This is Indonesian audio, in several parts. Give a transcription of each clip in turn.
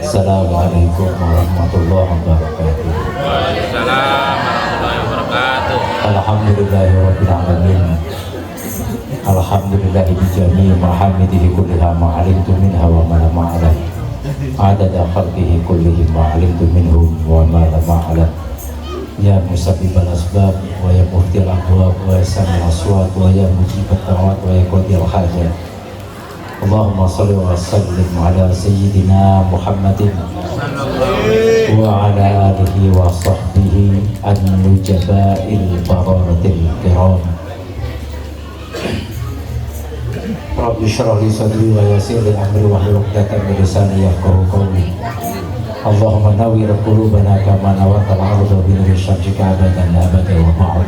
Assalamualaikum warahmatullahi wabarakatuh. Waalaikumsalam warahmatullahi wabarakatuh. Alhamdulillahirabbil alamin. Alhamdulillahi bijami mahamidihi kulliha ma'alimtu minha wa ma lam a'lam. Adada khalqihi kullihim ma'alimtu minhum wa ma lam a'lam. Ya musabbibal asbab wa ya muhtil ahwab wa ya sami'al aswat wa ya mujibat da'wat wa ya qadil hajat. Allahumma salli wa sallim ala sayyidina Muhammadin wa ala alihi wa sahbihi an-nujaba'il bararatil kiram. Rabbi shrah li sadri wa yassir li amri wahlul 'uqdatam min lisani yafqahu qawli. Allahumma nawwir qulubana kama nawwartal arda bi nuri syamsika abadan abadan wa ba'd.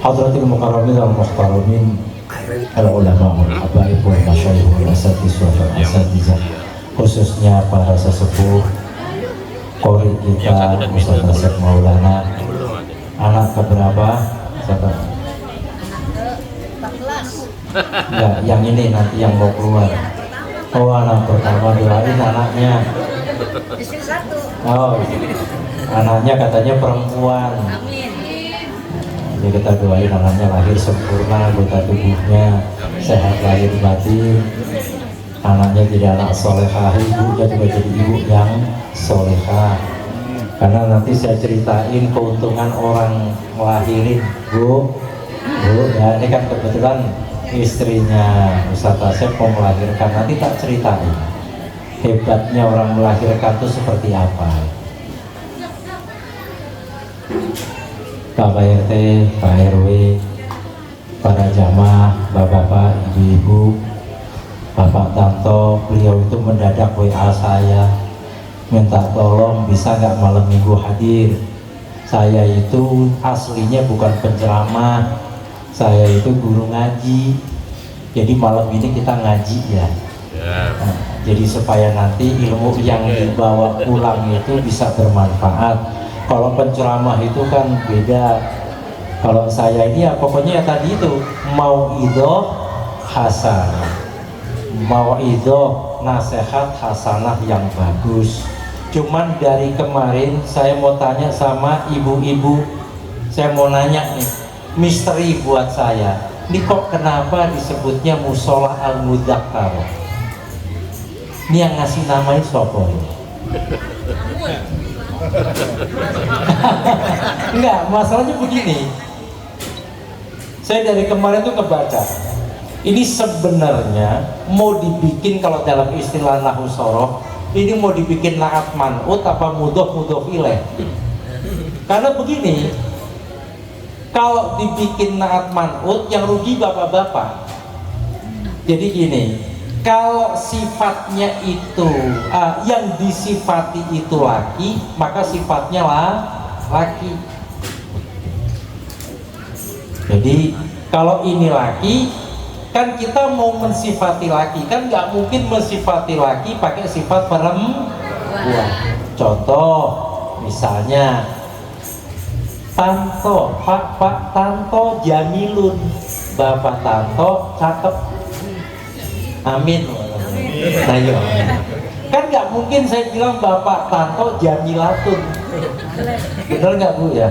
Hadratil mukarramin wal muhtaramin, al-ulama wal habaib wal masyayikh wal asatiz wal asatizah, khususnya para sesepuh qori kita Ustaz Asep Maulana. Anak keberapa? Ya, yang ini nanti yang mau keluar. Oh, anak pertama, doain anaknya. Oh, anaknya katanya perempuan. Jadi kita doain anaknya lahir sempurna, anggota tubuhnya sehat lahir batin, anaknya jadi anak solehah, ibunya juga jadi ibu yang solehah. Karena nanti saya ceritain keuntungan orang ngelahirin, Bu, ya ini kan kebetulan istrinya Ustaz Asep mau melahirkan, nanti tak ceritain hebatnya orang melahirkan itu seperti apa. Bapak RT, Pak RW, para jamaah, bapak-bapak, ibu-ibu, Bapak Tanto, beliau itu mendadak WA saya, minta tolong bisa nggak malam minggu hadir. Saya itu aslinya bukan penceramah, saya itu guru ngaji, jadi malam ini kita ngaji ya. Nah, jadi supaya nanti ilmu yang dibawa pulang itu bisa bermanfaat. Kalau penceramah itu kan beda. Kalau saya ini ya pokoknya ya tadi itu mauidhah hasanah, mauidhah nasihat hasanah yang bagus. Cuman dari kemarin saya mau tanya sama ibu-ibu, saya mau nanya nih, misteri buat saya. Ini kok kenapa disebutnya musola al-mudzakkar? Ini yang ngasih namanya siapa ini? Enggak, masalahnya begini. Saya dari kemarin tuh ngebaca. Ini sebenarnya mau dibikin kalau dalam istilah nahwu shoroh, ini mau dibikin naat man'ut apa mudhof ilaih. Karena begini, kalau dibikin naat man'ut yang rugi bapak-bapak. Jadi gini, kalau sifatnya itu yang disifati itu laki, maka sifatnya laki. Jadi kalau ini laki, kan kita mau mensifati laki, kan nggak mungkin mensifati laki pakai sifat perempuan. Contoh, misalnya Tanto, Pak Tanto jamilun, Bapak Tanto cakep. Amin. Nah, yo. Kan nggak mungkin saya bilang Bapak Tanto jamilatun. Bener nggak Bu ya?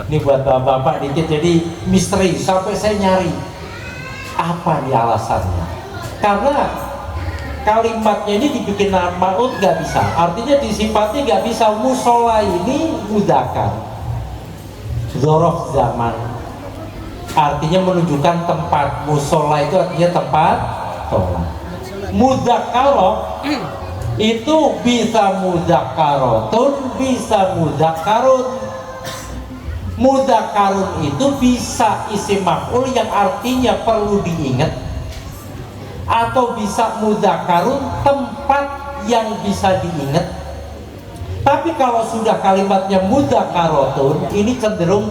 Ini buat bapak-bapak dikit, jadi misteri sampai saya nyari apa nih alasannya. Karena kalimatnya ini dibikin man'ut nggak bisa, artinya disifati nggak bisa. Musola ini mudzakkar, dzaraf zaman, artinya menunjukkan tempat. Musola itu artinya tempat sholat. Mudzakkaro itu bisa mudzakkarotun, bisa mudzakkarun. Mudzakkarun itu bisa isim maf'ul yang artinya perlu diingat, atau bisa mudzakkarun tempat yang bisa diingat. Tapi kalau sudah kalimatnya mudzakarotun, ini cenderung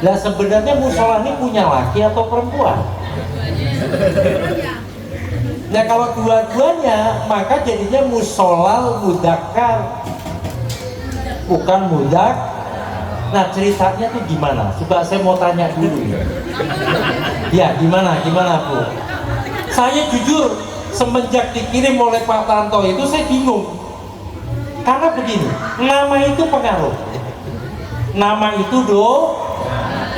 Lah sebenarnya musola ini punya laki atau perempuan? Nah kalau dua-duanya, maka jadinya musolal mudakar, bukan mudak. Nah ceritanya tuh gimana? Coba saya mau tanya dulu ya. Gimana Bu? Saya jujur semenjak dikirim oleh Pak Tanto itu saya bingung. Karena begini, nama itu pengaruh. Nama itu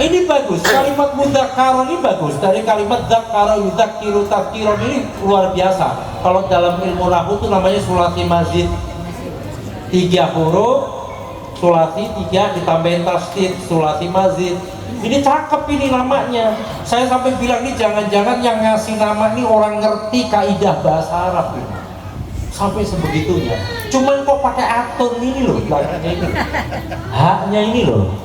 ini bagus, kalimat mudzakkar ini bagus. Dari kalimat dzakkara yudzakiru tadhkiron ini luar biasa. Kalau dalam ilmu nahwu itu namanya sulasi mazid, 3 huruf, sulasi 3 ditambahin tasdid, sulasi mazid. Ini cakep ini namanya. Saya sampai bilang ini jangan-jangan yang ngasih nama ini orang ngerti kaidah bahasa Arab ini. Sampai sebegitunya. Cuman kok pakai atun ini loh, belakangnya ini. Haknya ini loh.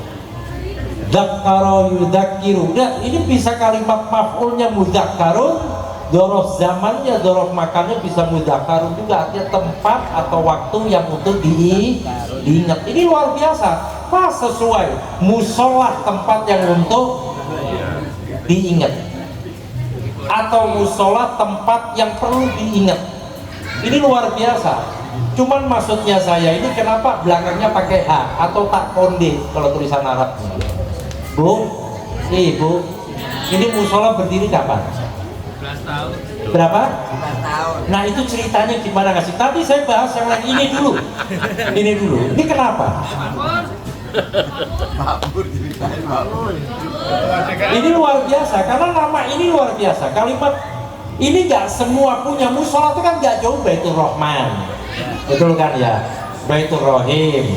Dzakkara yudzakiru. Nah, ini bisa kalimat maf'ulnya mudzakkarun, dzaraf zamannya, dzaraf makannya bisa mudzakkarun juga, artinya tempat atau waktu yang untuk diingat. Ini luar biasa. Pas sesuai musolah, tempat yang untuk diingat, atau musolah tempat yang perlu diingat. Ini luar biasa. Cuman maksudnya saya ini kenapa belakangnya pakai H atau tak konde kalau tulisan Arabnya. Bu, Ibu, ini musola berdiri kapan? 11 tahun. Berapa? 11 tahun. Nah itu ceritanya gimana nggak sih? Tapi saya bahas yang lain ini dulu. Ini dulu. Ini kenapa? Ini luar biasa karena nama ini luar biasa. Kalimat ini nggak semua punya. Musola itu kan nggak jauh Baitur Rahman, betul kan ya? Baitur Rahim,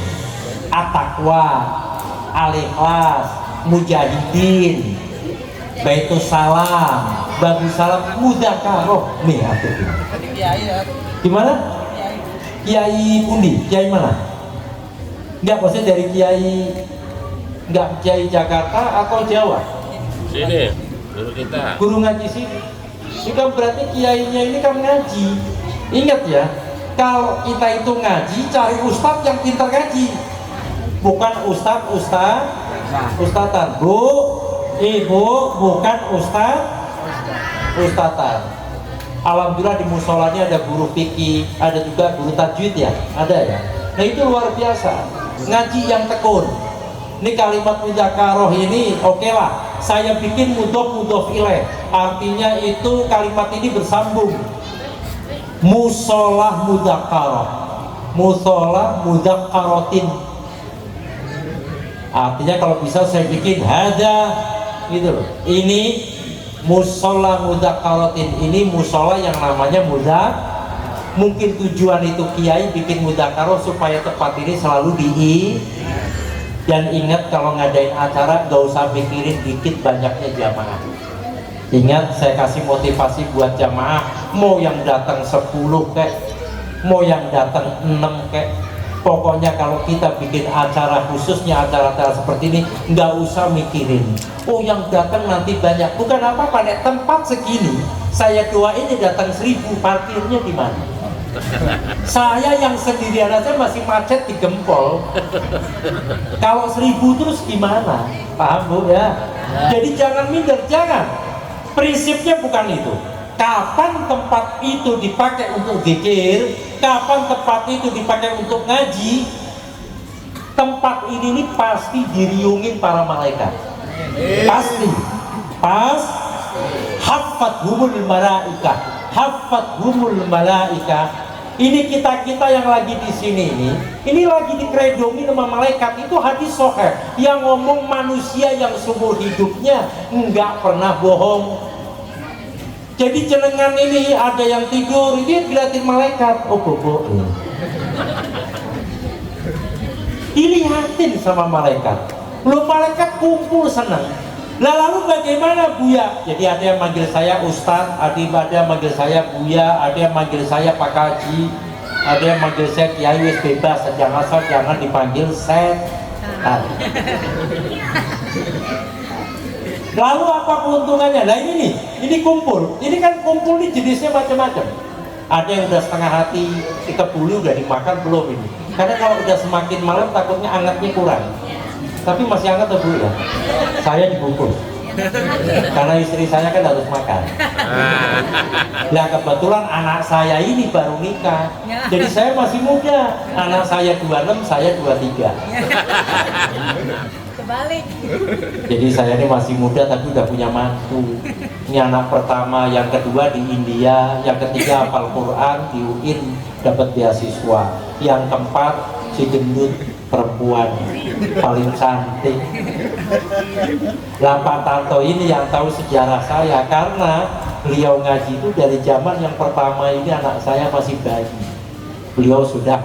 At-Taqwa, Al-Ikhlas, Mujahidin, Baitus Salam, Bagus Salam, Mudzakkaro. Nih aku gimana? Kiai Pundi? Kiai mana? Enggak, maksudnya dari Kiai, enggak Kiai Jakarta atau Jawa? Sini, guru kita. Guru ngaji sini. Ini kan berarti kiainya ini kan ngaji. Ingat ya, kalau kita itu ngaji, cari ustadz yang pintar ngaji, bukan ustadzan. Bu, Ibu, bukan ustadzan. Alhamdulillah di musolanya ada guru fikih, ada juga guru tajwid ya, ada ya. Nah itu luar biasa, ngaji yang tekun. Ini kalimat mudzakkaroh ini oke lah. Saya bikin mudhof ilaih, artinya itu kalimat ini bersambung. Musolah mudzakkaroh, musolah mudzakkarotin. Artinya kalau bisa saya bikin hada gitu loh. Ini musola mudzakkarotin, ini musola yang namanya mungkin tujuan itu kiai bikin mudzakkaroh supaya tempat ini selalu dan ingat kalau ngadain acara gak usah mikirin dikit banyaknya jamaah. Ingat saya kasih motivasi buat jamaah, mau yang datang 10 kek, mau yang datang 6 kek, pokoknya kalau kita bikin acara khususnya acara-acara seperti ini nggak usah mikirin oh yang datang nanti banyak, bukan apa-apa. Nek tempat segini saya doain datang 1000, parkirnya di mana? Saya yang sendirian aja masih macet di Gempol. Kalau 1000 terus gimana? Paham Bu ya? Jadi jangan minder, jangan. Prinsipnya bukan itu. Kapan tempat itu dipakai untuk zikir, kapan tempat itu dipakai untuk ngaji, tempat ini nih pasti diriungin para malaikat. Pasti. Hafathumul malaika. Ini kita yang lagi di sini ini lagi dikeredongi sama malaikat. Itu hadis sahih yang ngomong manusia yang seumur hidupnya nggak pernah bohong. Jadi jenengan ini ada yang tidur, ini dilihatin malaikat, oh bobo. Dilihatin sama malaikat. Belum malaikat kumpul senang. Lah lalu bagaimana Buya? Jadi ada yang manggil saya Ustadz, ada yang manggil saya Buya, ada yang manggil saya Pak Kaji, ada yang manggil saya Kiai, wis bebas, jangan dipanggil setan. Lalu apa keuntungannya? Nah ini kumpul. Ini kan kumpul ini jenisnya macam-macam. Ada yang udah setengah hati, kita bulu udah dimakan belum ini? Karena kalau udah semakin malam takutnya angetnya kurang. Tapi masih hangat tuh Bu ya. Saya dibungkus. Karena istri saya kan harus makan. Nah kebetulan anak saya ini baru nikah. Jadi saya masih muda. Anak saya 26, saya 23. Kebalik. Jadi saya ini masih muda tapi udah punya mantu. Ini anak pertama, yang kedua di India, yang ketiga hafal Quran di UIN dapat beasiswa, yang keempat si gendut perempuan paling cantik. Lah Pak Tanto ini yang tahu sejarah saya karena beliau ngaji itu dari zaman yang pertama ini anak saya masih bayi. Beliau sudah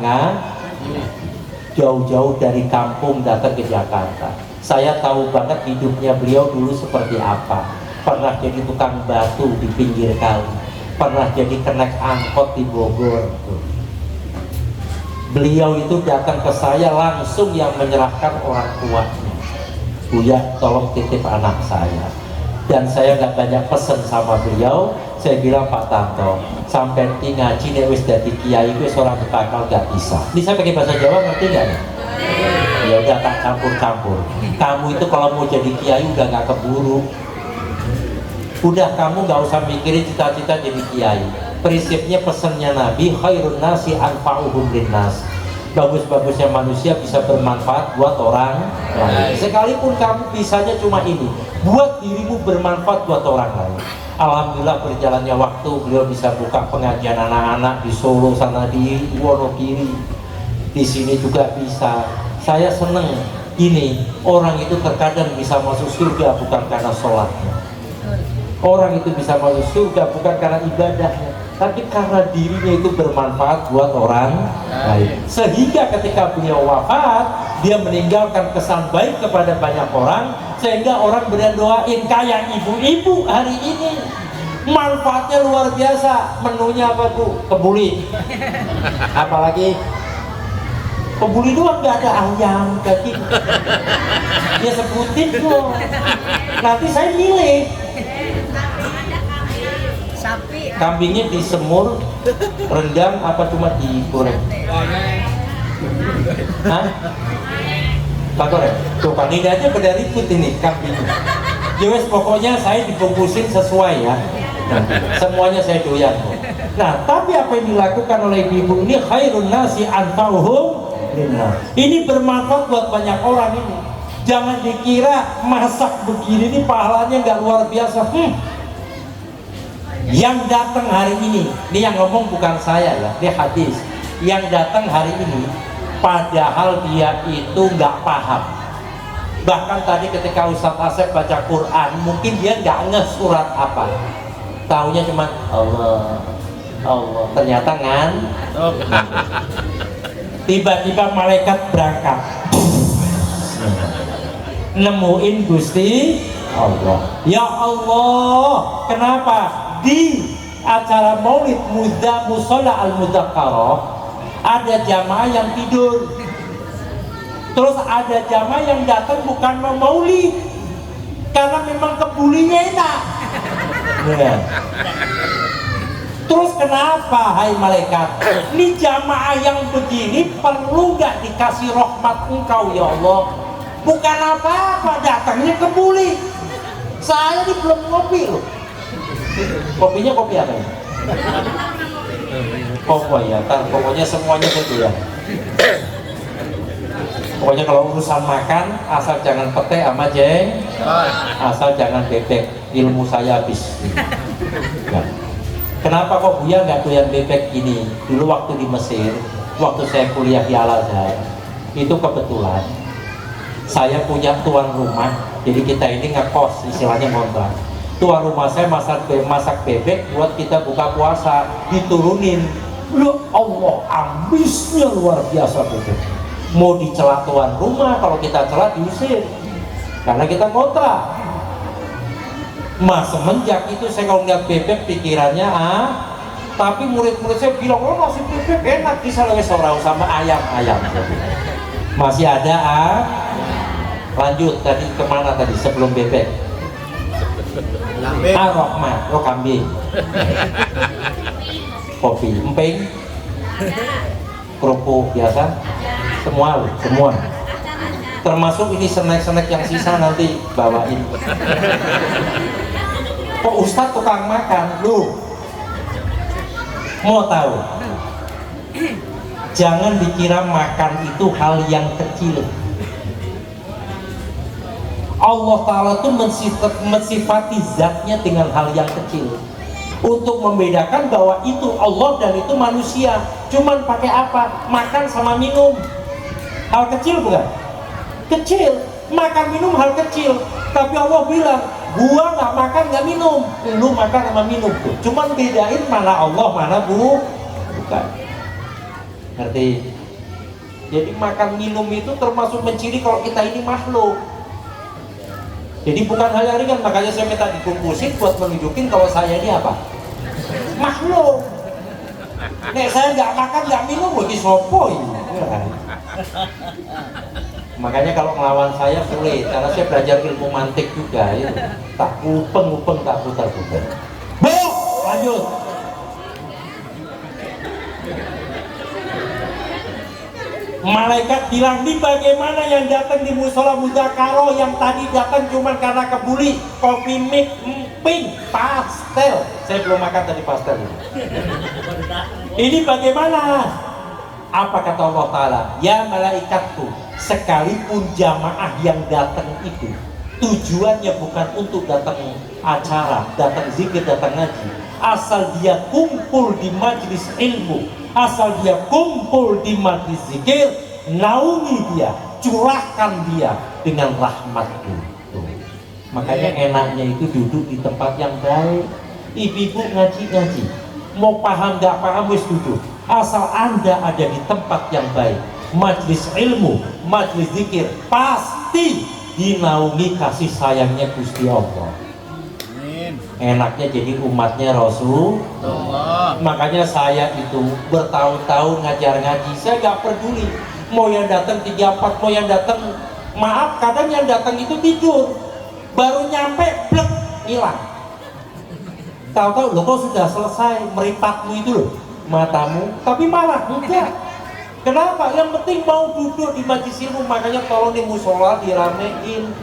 jauh-jauh dari kampung datang ke Jakarta. Saya tahu banget hidupnya beliau dulu seperti apa. Pernah jadi tukang batu di pinggir kali, pernah jadi kenek angkot di Bogor. Beliau itu datang ke saya langsung yang menyerahkan orang tuanya. Buya tolong titip anak saya. Dan saya nggak banyak pesen sama beliau. Saya bilang Pak Tanto, sampai ngaji nek wis dadi kiai wis ora bakal nggak bisa. Ini saya pakai bahasa Jawa ngerti nggak? Ya udah tak campur-campur. Kamu itu kalau mau jadi kiai udah nggak keburu. Udah kamu nggak usah mikirin cita-cita jadi kiai. Prinsipnya pesannya Nabi, khairun nasi anfa'uhum linnas. Bagus-bagusnya manusia bisa bermanfaat buat orang lain. Sekalipun kamu bisanya cuma ini, buat dirimu bermanfaat buat orang lain. Alhamdulillah berjalannya waktu beliau bisa buka pengajian anak-anak di Solo sana, di Wonogiri, di sini juga bisa. Saya seneng ini, orang itu terkadang bisa masuk surga bukan karena sholatnya. Orang itu bisa masuk surga bukan karena ibadahnya, tapi karena dirinya itu bermanfaat buat orang lain. Sehingga ketika beliau wafat, dia meninggalkan kesan baik kepada banyak orang, sehingga orang berdoain. Kayak ibu-ibu hari ini manfaatnya luar biasa. Menunya apa Bu? Kebuli. Apalagi kebuli doang, nggak ada ayam, daging. Dia sebutin tuh. Nanti saya milih. Sapi. Kambingnya disemur, rendang, apa cuma digoreng? Hah? Tak goreng? Tuh kan ini aja beda ribut ini kambingnya. Yowes pokoknya saya dibungkusin sesuai ya. Semuanya saya doyan. Nah tapi apa yang dilakukan oleh ibu ini, khairun nasi anfa'uhum linnas. Ini bermanfaat buat banyak orang ini. Jangan dikira masak begini ini pahalanya nggak luar biasa. Yang datang hari ini yang ngomong bukan saya ya, ini hadis. Yang datang hari ini, padahal dia itu nggak paham. Bahkan tadi ketika Ustadz Asep baca Quran, mungkin dia nggak ngeh surat apa. Taunya cuma Allah, Allah. Ternyata tiba-tiba malaikat berangkat, nemuin Gusti Allah. Ya Allah, kenapa? Di acara maulid musola al-mudzakarah ada jamaah yang tidur, terus ada jamaah yang datang bukan mau maulid karena memang kebulinya enak. Ya. Terus kenapa hai malaikat, ini jamaah yang begini perlu nggak dikasih rahmat engkau ya Allah? Bukan apa-apa, datangnya kebuli. Saya ini belum ngopi loh. Kopinya kopi apa ya? Kopi ya, pokoknya semuanya itu ya. Pokoknya kalau urusan makan, asal jangan pete sama jeng, asal jangan bebek. Ilmu saya habis. Ya. Kenapa kok Buya nggak doyan bebek ini? Dulu waktu di Mesir, waktu saya kuliah di Al Azhar, itu kebetulan saya punya tuan rumah. Jadi kita ini ngekos, istilahnya ngontrak. Tuan rumah saya masak bebek buat kita buka puasa, diturunin. Ya Allah, ambisnya luar biasa bebek. Mau dicela tuan rumah, kalau kita celah diusir karena kita ngontrak. Mas semenjak itu saya kalau ngeliat bebek pikirannya tapi murid-murid saya bilang, oh nasi bebek enak, bisa lagi seorang sama ayam-ayam. Masih ada lanjut tadi kemana tadi sebelum bebek? Rohmat, oh kambing. Kopi, emping. kerupuk biasa, semua termasuk ini snack-snack yang sisa nanti bawain. Kok Ustadz tukang makan? Lu mau tahu, jangan dikira makan itu hal yang kecil. Allah Ta'ala tuh mensifati zatnya dengan hal yang kecil untuk membedakan bahwa itu Allah dan itu manusia. Cuman pakai apa? Makan sama minum. Hal kecil bukan? Kecil. Makan minum hal kecil. Tapi Allah bilang, gua nggak makan nggak minum, lu makan sama minum tuh. Cuman bedain mana Allah mana bukan. Ngerti? Jadi makan minum itu termasuk menciri kalau kita ini makhluk. Jadi bukan hal yang ringan, makanya saya minta dikukusin buat menunjukin kalau saya ini apa? Makhluk. Nek saya nggak makan nggak minum lagi sopoy. Makanya kalau ngelawan saya sulit, karena saya belajar ilmu mantik juga ya. Tak upeng tak putar-putar. Bu, lanjut. Malaikat bilang, di bagaimana yang datang di musola Mudzakarah yang tadi datang cuma karena kebuli, kopi mix, pink, pastel. Saya belum makan tadi pastel. Ini bagaimana? Apa kata Allah Ta'ala? Ya malaikatku, sekalipun jamaah yang datang itu tujuannya bukan untuk datang acara, datang zikir, datang ngaji, asal dia kumpul di majlis ilmu, asal dia kumpul di majlis zikir, naungi dia, curahkan dia dengan rahmatku. Makanya enaknya itu duduk di tempat yang baik. Ibu-ibu ngaji-ngaji, mau paham gak paham wis duduk, asal Anda ada di tempat yang baik, majlis ilmu, majlis zikir, pasti dinaungi kasih sayangnya Gusti Allah. Enaknya jadi umatnya Rasulullah. Makanya saya itu bertahun-tahun ngajar ngaji, saya gak peduli mau yang datang 34, mau yang datang, maaf kadang yang datang itu tidur, baru nyampe blek hilang. Tahu-tahu loh kok sudah selesai meripatmu itu loh matamu, tapi malah enggak. Kenapa? Yang penting mau duduk di majlis ilmu. Makanya tolong di musola diramein,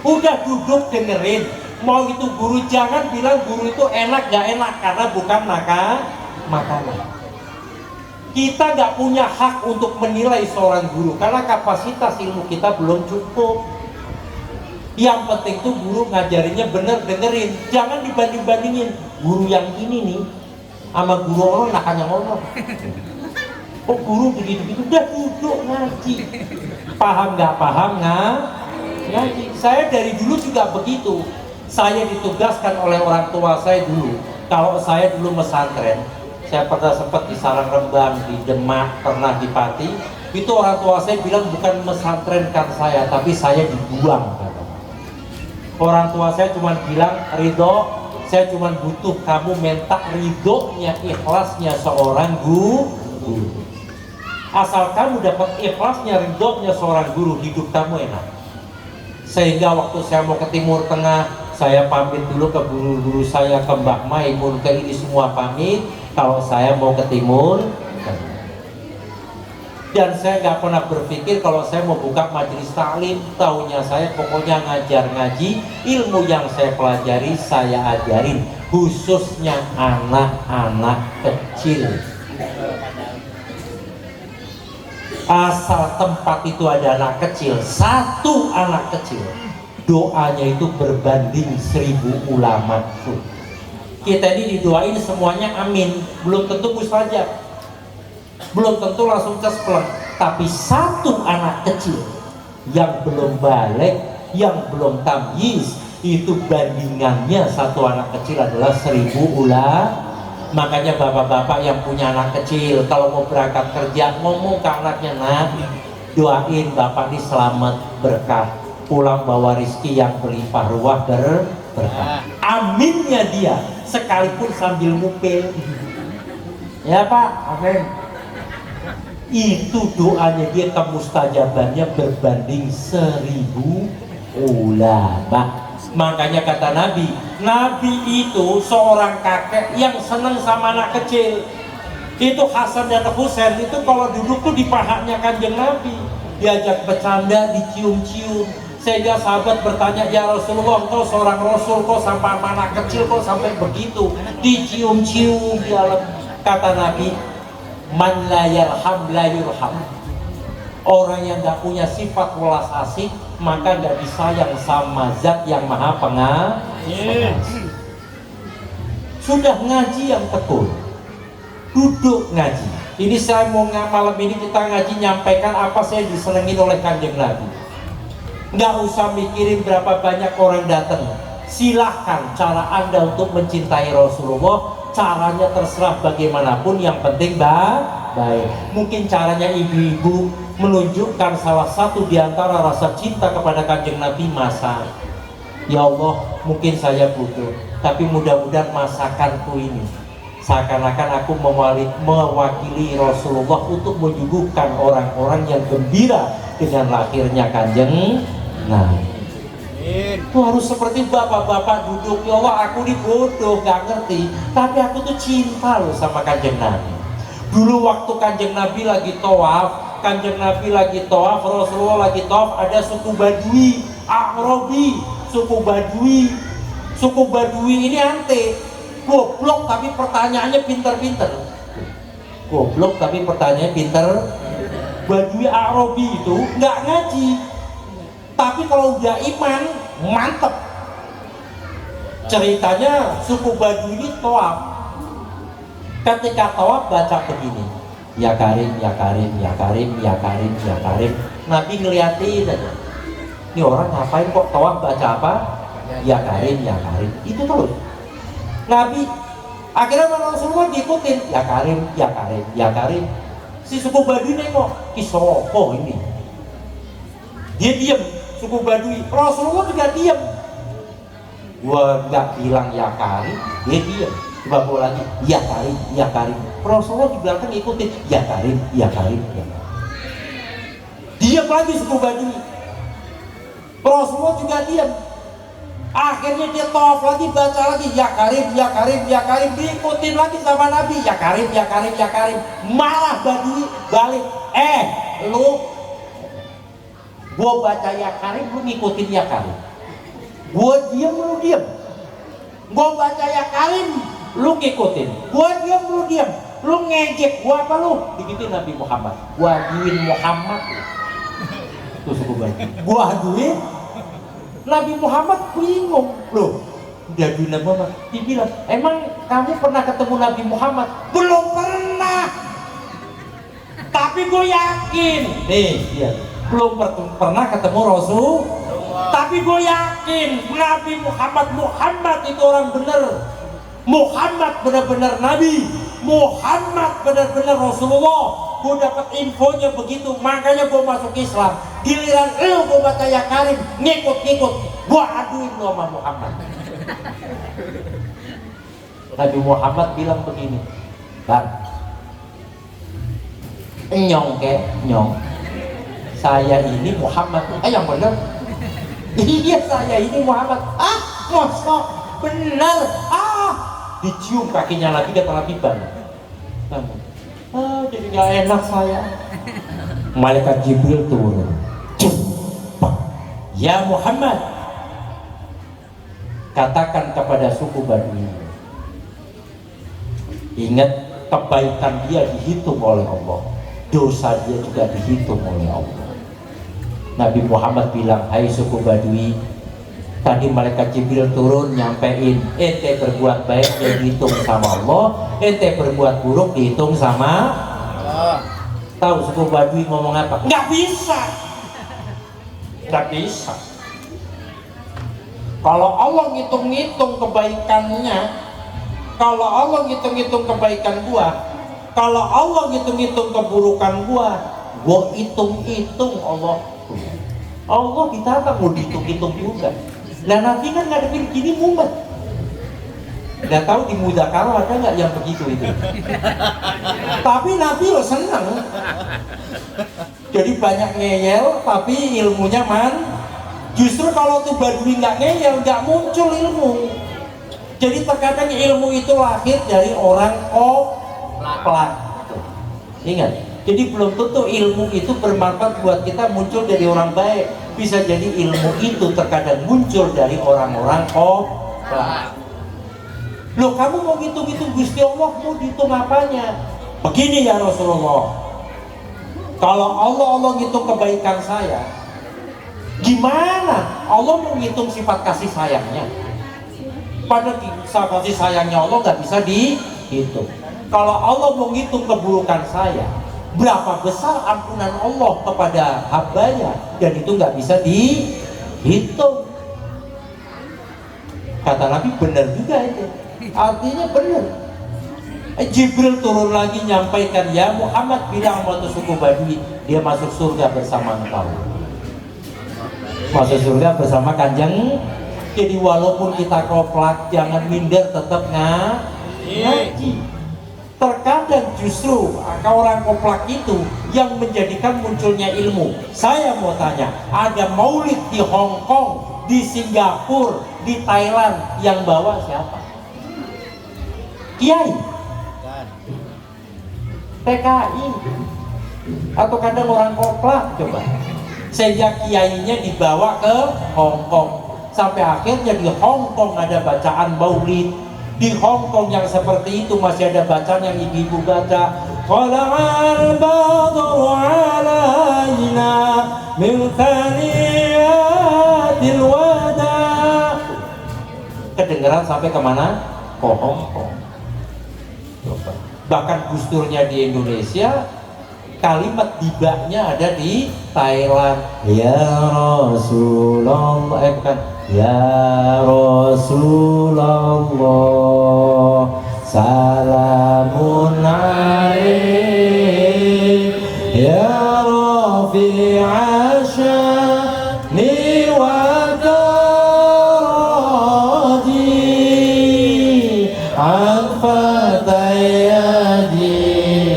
udah duduk dengerin. Mau itu guru, jangan bilang guru itu enak gak enak, karena bukan makanan. Kita gak punya hak untuk menilai seorang guru karena kapasitas ilmu kita belum cukup. Yang penting tuh guru ngajarinnya bener, dengerin. Jangan dibanding-bandingin guru yang ini nih sama guru orang nakanya ngomong. Oh guru begitu-begitu, udah duduk ngaji. Paham nggak paham ngaji. Saya dari dulu juga begitu. Saya ditugaskan oleh orang tua saya dulu. Kalau saya dulu pesantren, saya pernah sempat di Sarangrembang, di Demak, pernah di Pati. Itu orang tua saya bilang bukan mesantrenkan saya, tapi saya dibuang. Orang tua saya cuma bilang, Ridho, saya cuma butuh kamu minta ridhonya, ikhlasnya seorang guru. Asal kamu dapat ikhlasnya, ridhonya seorang guru, hidup kamu enak. Sehingga waktu saya mau ke Timur Tengah, saya pamit dulu ke guru-guru saya, ke Mbak Maimun, ke ini semua pamit. Kalau saya mau ke Timur Tengah. Dan saya nggak pernah berpikir kalau saya mau buka majelis taklim, taunya saya pokoknya ngajar ngaji, ilmu yang saya pelajari saya ajarin, khususnya anak-anak kecil. Asal tempat itu ada anak kecil, satu anak kecil, doanya itu berbanding 1000 ulama. Kita ini didoain semuanya amin, belum tentu mustajab, belum tentu langsung cespleng, tapi satu anak kecil yang belum balik, yang belum tamyiz, itu bandingannya satu anak kecil adalah 1000 ulama. Makanya bapak-bapak yang punya anak kecil kalau mau berangkat kerja ngomong ke anaknya, nak doain bapak ini selamat berkah, pulang bawa rizki yang berlimpah ruah berkah. Aminnya dia sekalipun sambil mupil, ya Pak, amin. Itu doanya dia, kemustajabannya berbanding 1000 ulama. Makanya kata Nabi, Nabi itu seorang kakek yang senang sama anak kecil. Itu Hasan dan Husain itu kalau duduk tuh di pahanya Kanjeng Nabi, diajak bercanda, dicium-cium. Sehingga sahabat bertanya, ya Rasulullah, kau seorang Rasul, kau sampai anak kecil, kau sampai begitu dicium-cium di alam. Kata Nabi, man la yarham la yurham. Orang yang gak punya sifat welas asih, maka gak disayang sama zat yang maha pengasih. Sudah ngaji yang tekun, duduk ngaji. Ini saya mau malam ini kita ngaji nyampaikan apa saya disenengin oleh Kanjeng Nabi. Nggak usah mikirin berapa banyak orang datang. Silahkan cara Anda untuk mencintai Rasulullah. Caranya terserah bagaimanapun, yang penting baik. Mungkin caranya ibu-ibu menunjukkan salah satu di antara rasa cinta kepada Kanjeng Nabi, masak. Ya Allah, mungkin saya butuh, tapi mudah-mudahan masakanku ini seakan-akan aku mewakili Rasulullah untuk menyuguhkan orang-orang yang gembira dengan lahirnya Kanjeng Nabi. Itu harus seperti bapak-bapak duduk, ya Allah aku ini bodoh, gak ngerti, tapi aku tuh cinta loh sama Kanjeng Nabi. Dulu waktu Kanjeng Nabi lagi tawaf, Rasulullah lagi tawaf, ada suku Badui, Arabi, suku Badui ini ante, goblok tapi pertanyaannya pinter-pinter. Badui Arabi itu nggak ngaji, tapi kalau udah iman mantep. Ceritanya suku Badui ini tawaf, ketika tawaf baca begini, ya Karim, ya Karim, ya Karim, ya Karim, ya Karim. Nabi ngeliatin aja, ini orang ngapain kok tawaf baca apa? Ya Karim, ya Karim. Itu terus. Nabi akhirnya Rasulullah diikutin, ya Karim, ya Karim, ya Karim. Si suku Badui nengok, Kisopo ini. Dia diam, suku Badui. Rasulullah juga diam. Gua nggak bilang ya Karim, dia diam. Coba gua lagi, ya Karim, ya Karim. Rasulullah di belakang ngikutin, ya Karim, ya Karim, ya Karim. Diam lagi suku Badui. Rasulullah juga diam. Akhirnya dia tawaf lagi, baca lagi, ya Karim, ya Karim, ya Karim. Diikutin lagi sama Nabi, ya Karim, ya Karim, ya Karim. Malah Badui balik, lu gua baca ya Karim, lu ngikutin ya Karim. Gua diam, lu diam. Gua baca ya Karim, lu ngikutin. Gua diam, lu diam. Lu ngejek gua apa lu? Digituin Nabi Muhammad. Gua aduin Muhammad. Itu suku Badui. Gua aduin Nabi Muhammad, bingung loh. Dia bilang Muhammad, dibilang, emang kamu pernah ketemu Nabi Muhammad? Belum pernah. Tapi gue yakin, nih dia belum pernah ketemu Rasul. Tapi gue yakin Nabi Muhammad itu orang benar. Muhammad benar-benar Nabi. Muhammad benar-benar Rasulullah. Gue dapat infonya begitu, makanya gue masuk Islam. Giliran lu gue baca ya Karim, ngikut-ngikut, gue aduin lu sama Muhammad. Nabi Muhammad bilang begini, Bang, nyong, saya ini Muhammad. Yang bener? Iya, saya ini Muhammad. Masa benar? Dicium kakinya lagi, kata Nabi, Bang, jadi gak enak saya. Malaikat Jibril turun, ya Muhammad, katakan kepada suku Badui, ingat kebaikan dia dihitung oleh Allah, dosa dia juga dihitung oleh Allah. Nabi Muhammad bilang, hai suku Badui, tadi malaikat Jibril turun nyampein, ente berbuat baik dia dihitung sama Allah, ente berbuat buruk dihitung sama Allah. Tahu suku Badui ngomong apa? Nggak bisa. Kalau Allah ngitung-ngitung kebaikannya, kalau Allah ngitung-ngitung kebaikan gua, kalau Allah ngitung-ngitung keburukan gua hitung-hitung Allah. Allah kita nggak mau dihitung-hitung juga. Nah Nabi kan nggak ada gini mumet. Nggak tahu di Mudzakarah ada nggak yang begitu itu. Tapi Nabi lo seneng. Jadi banyak ngeyel, tapi ilmunya justru kalau tuh Badui nggak ngeyel, nggak muncul ilmu. Jadi terkadang ilmu itu lahir dari orang koplak. Ingat, jadi belum tentu ilmu itu bermanfaat buat kita muncul dari orang baik. Bisa jadi ilmu itu terkadang muncul dari orang-orang koplak. Loh, kamu mau hitung-hitung Gusti Allah, mau dihitung apanya? Begini ya Rasulullah, kalau Allah ngitung kebaikan saya, gimana Allah mau ngitung sifat kasih sayangnya? Pada sifat kasih sayangnya Allah nggak bisa dihitung. Kalau Allah mau ngitung keburukan saya, berapa besar ampunan Allah kepada hambanya, dan itu nggak bisa dihitung. Kata Nabi, benar juga itu, artinya benar. Jibril turun lagi nyampaikan, ya Muhammad, bilang waktu suku Badui dia masuk surga bersama engkau, masuk surga bersama Kanjeng. Jadi walaupun kita koplak, jangan minder, tetap ngaji. Terkadang justru orang koplak itu yang menjadikan munculnya ilmu. Saya mau tanya, ada maulid di Hong Kong, di Singapura, di Thailand, yang bawa siapa? Kiai, PKI, atau kadang orang koplak. Coba, sejak kiainya dibawa ke Hong Kong, sampai akhirnya di Hong Kong ada bacaan maulid. Di Hong Kong yang seperti itu masih ada bacaan yang ibu-ibu baca, Tala'al badru alaina min thaniyatil wada. Kedengeran sampai kemana? Ke Hong Kong. Bahkan gusturnya di Indonesia, kalimat tibanya ada di Thailand. Ya Rasulullah, bukan, ya Rasulullah, salamun alaik, ya Rafi'a sya'ni wa daraji, anfatayadi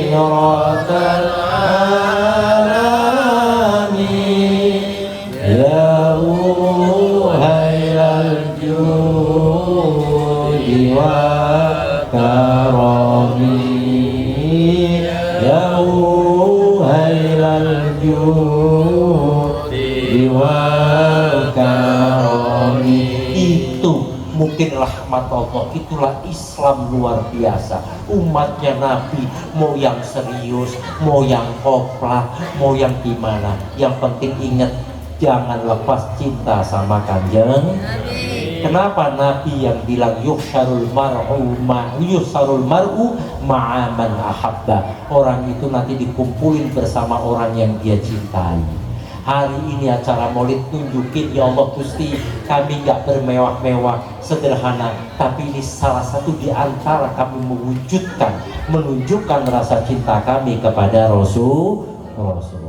ratal alamin, ya uhailal judi wa karami, ya uhailal judi wa karami. Itu mungkin rahmat Allah, itulah Islam luar biasa. Umatnya Nabi, mau yang serius, mau yang koplak, mau yang gimana, yang penting ingat, jangan lepas cinta sama Kanjeng. Kenapa Nabi yang bilang yuhsyarul mar'u ma'aman ahabba, orang itu nanti dikumpulin bersama orang yang dia cintai. Hari ini acara maulid tunjukin, ya Allah Gusti, kami gak bermewah-mewah, sederhana, tapi ini salah satu di antara kami menunjukkan rasa cinta kami kepada Rasulullah.